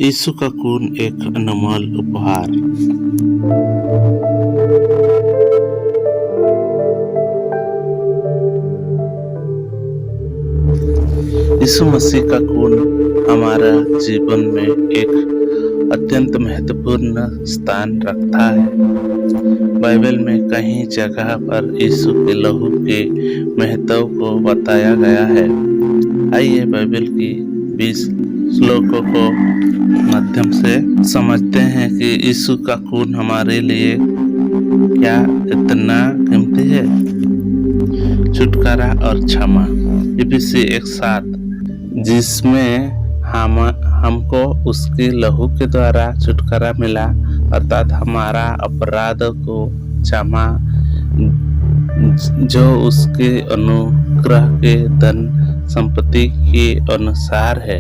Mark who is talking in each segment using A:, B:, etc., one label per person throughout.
A: यीशु का खून एक अनमोल उपहार। यीशु मसीह का खून हमारा जीवन में एक अत्यंत महत्वपूर्ण स्थान रखता है। बाइबल में कई जगह पर यीशु के लहू के महत्व को बताया गया है। आइए बाइबल की 20 श्लोकों को माध्यम से समझते हैं कि यीशु का खून हमारे लिए क्या इतना कीमती है। छुटकारा और क्षमा। इफिसी 1:7 जिसमें हमको उसके लहू के द्वारा छुटकारा मिला, अर्थात हमारा अपराध को क्षमा, जो उसके अनुग्रह के धन संपत्ति के अनुसार है।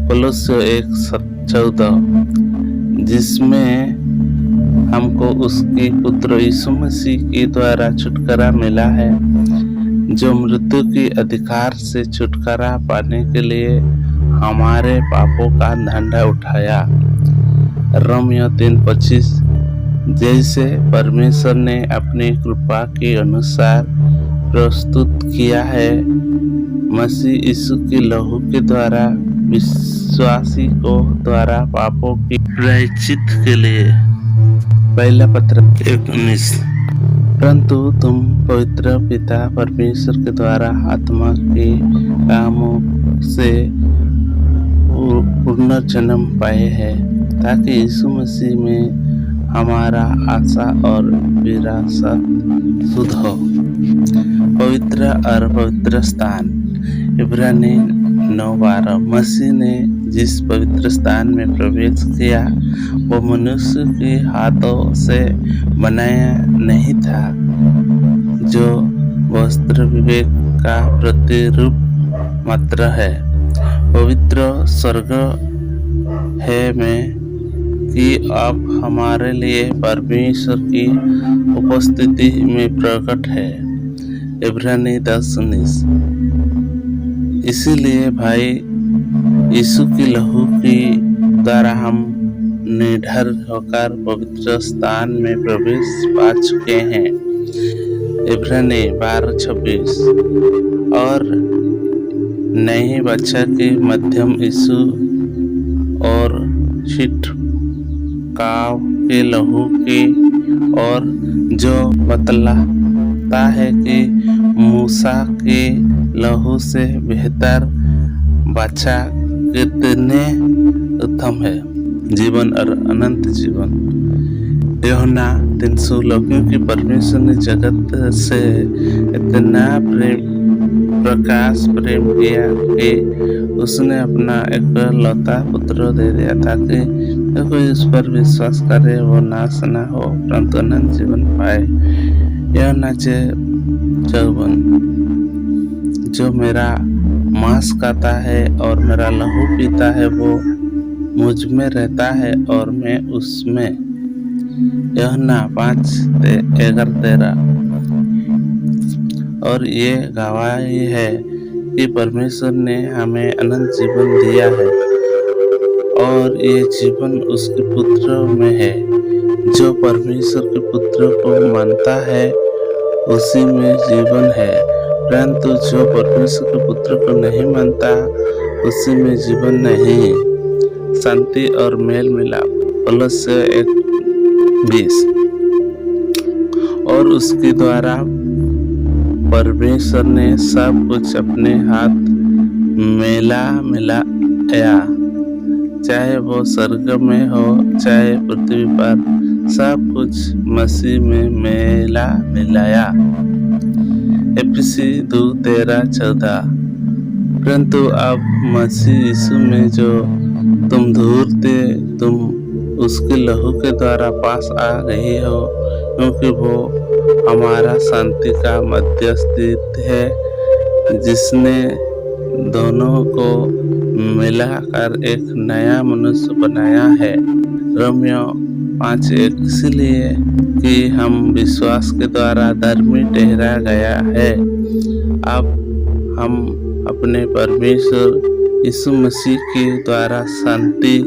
A: कोलोस्य 1:14 जिसमें हमको उसके पुत्र यीशु मसीह के द्वारा छुटकारा मिला है, जो मृत्यु के अधिकार से छुटकारा पाने के लिए हमारे पापों का दंड उठाया। रोमियो 3:25 जैसे परमेश्वर ने अपनी कृपा के अनुसार प्रस्तुत किया है, मसीह यीशु के लहू के द्वारा विश्वासी को द्वारा पापों की प्रायश्चित के लिए। पहला पत्र 1:19 परंतु तुम पवित्र पिता परमेश्वर के द्वारा आत्मा के कामों से पुनर्जन्म पाए हैं, ताकि यीशु मसीह में हमारा आशा और विरासत शुद्ध हो। पवित्र और पवित्र स्थान। इब्रानी 9:12 मसीह ने जिस पवित्र स्थान में प्रवेश किया वो मनुष्य के हाथों से बनाया नहीं था, जो वस्त्र विवेक का प्रतिरूप मात्र है। पवित्र स्वर्ग है में कि अब हमारे लिए परमेश्वर की उपस्थिति में प्रकट है। इब्रानी 10:19 इसीलिए भाई, यीशु की लहू की द्वारा हम निडर होकर पवित्र स्थान में प्रवेश पा चुके हैं। इब्रानी 12:26 और नई बच्चा के मध्यम यीशु और छिटकाव के लहू की और जो बतलाता है कि मूसा के लहू से बेहतर बच्चा कितने उत्तम है। जीवन और अनंत जीवन। यूहन्ना 3:16 क्योंकि परमेश्वर ने जगत से इतना प्रकाश प्रेम किया कि उसने अपना एकलौता पुत्र दे दिया, ताकि जो कोई उस पर विश्वास करे वो नाश न हो परंतु अनंत जीवन पाए। यूहन्ना 6:54 जो मेरा मांस खाता है और मेरा लहू पीता है वो मुझ में रहता है और मैं उसमें। यूहन्ना 5:11 और ये गवाही है कि परमेश्वर ने हमें अनंत जीवन दिया है और ये जीवन उसके पुत्र में है। जो परमेश्वर के पुत्र को मानता है उसी में जीवन है, परंतु जो परमेश्वर के पुत्र को नहीं मानता उसी में जीवन नहीं। शांति और मेल मिलाप। कोलोस्य 1:20 और उसके द्वारा परमेश्वर ने सब कुछ अपने हाथ मिलाया, चाहे वो स्वर्ग में हो चाहे पृथ्वी पर, सब कुछ मसीह में मिलाया। इफिसी 2:13-14 परंतु अब मसीह यीशु में जो तुम दूर थे, तुम उसके लहू के द्वारा पास आ रही हो, क्योंकि वो हमारा शांति का मध्यस्थ है, जिसने दोनों को मिलाकर एक नया मनुष्य बनाया है। रोमियो 5:1 इसलिए कि हम विश्वास के द्वारा धर्मी ठहरा गया है। अब हम अपने परमेश्वर यीशु मसीह के द्वारा शांति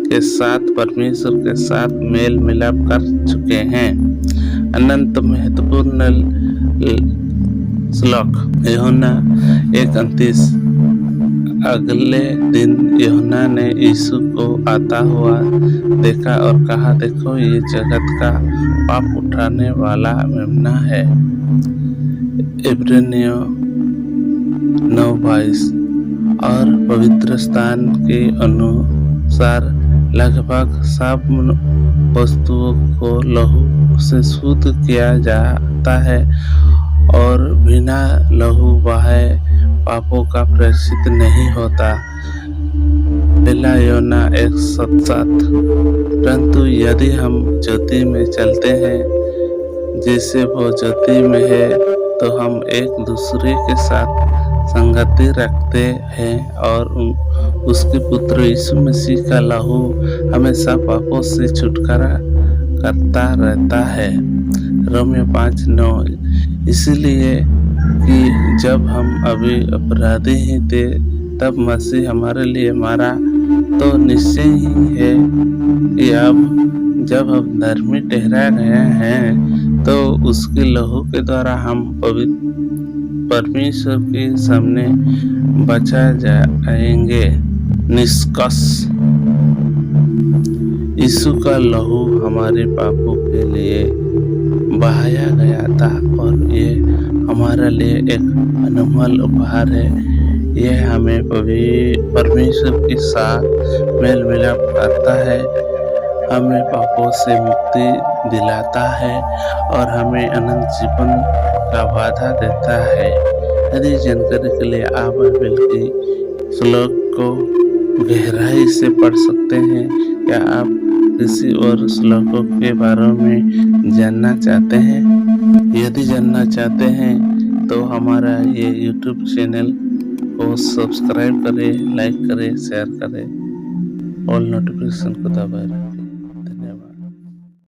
A: के साथ परमेश्वर के साथ मेल मिलाप कर चुके हैं। अनंत महत्वपूर्ण श्लोक यूहन्ना 1:29। अगले दिन यूहन्ना ने यीशु को आता हुआ देखा और कहा, देखो ये जगत का पाप उठाने वाला मेमना है। इब्रानियों 9:22। और पवित्र स्थान के अनुसार लगभग सब वस्तुओं को लहू से शुद्ध किया जाता है और बिना लहू बहाए पापों का प्रायश्चित नहीं होता। पहला यूहन्ना 1:7। परंतु यदि हम ज्योति में चलते हैं जैसे वो ज्योति में है, तो हम एक दूसरे के साथ संगति रखते हैं और उसके पुत्र यीशु मसीह का लहू हमेशा पापों से छुटकारा करता रहता है। रोमियो 5:9। इसलिए कि जब हम अभी अपराधी ही थे तब मसीह हमारे लिए मरा, तो निश्चय ही है कि अब जब हम धर्मी ठहराए गए हैं तो उसके लहू के द्वारा हम परमेश्वर के सामने बचा जाएंगे। निष्कर्ष, यीशु का लहू हमारे पापों के लिए बहाया गया था और ये हमारे लिए एक अनमोल उपहार है। यह हमें परमेश्वर के साथ मेल मिलाप करता है, हमें पापों से मुक्ति दिलाता है और हमें अनंत जीवन का वादा देता है। अधिक जानकारी के लिए आप बाइबल के श्लोक को गहराई से पढ़ सकते हैं। क्या आप किसी और श्लोकों के बारे में जानना चाहते हैं? यदि जानना चाहते हैं तो हमारा ये YouTube चैनल को सब्सक्राइब करें, लाइक करें, शेयर करें, ऑल नोटिफिकेशन को दबाएं।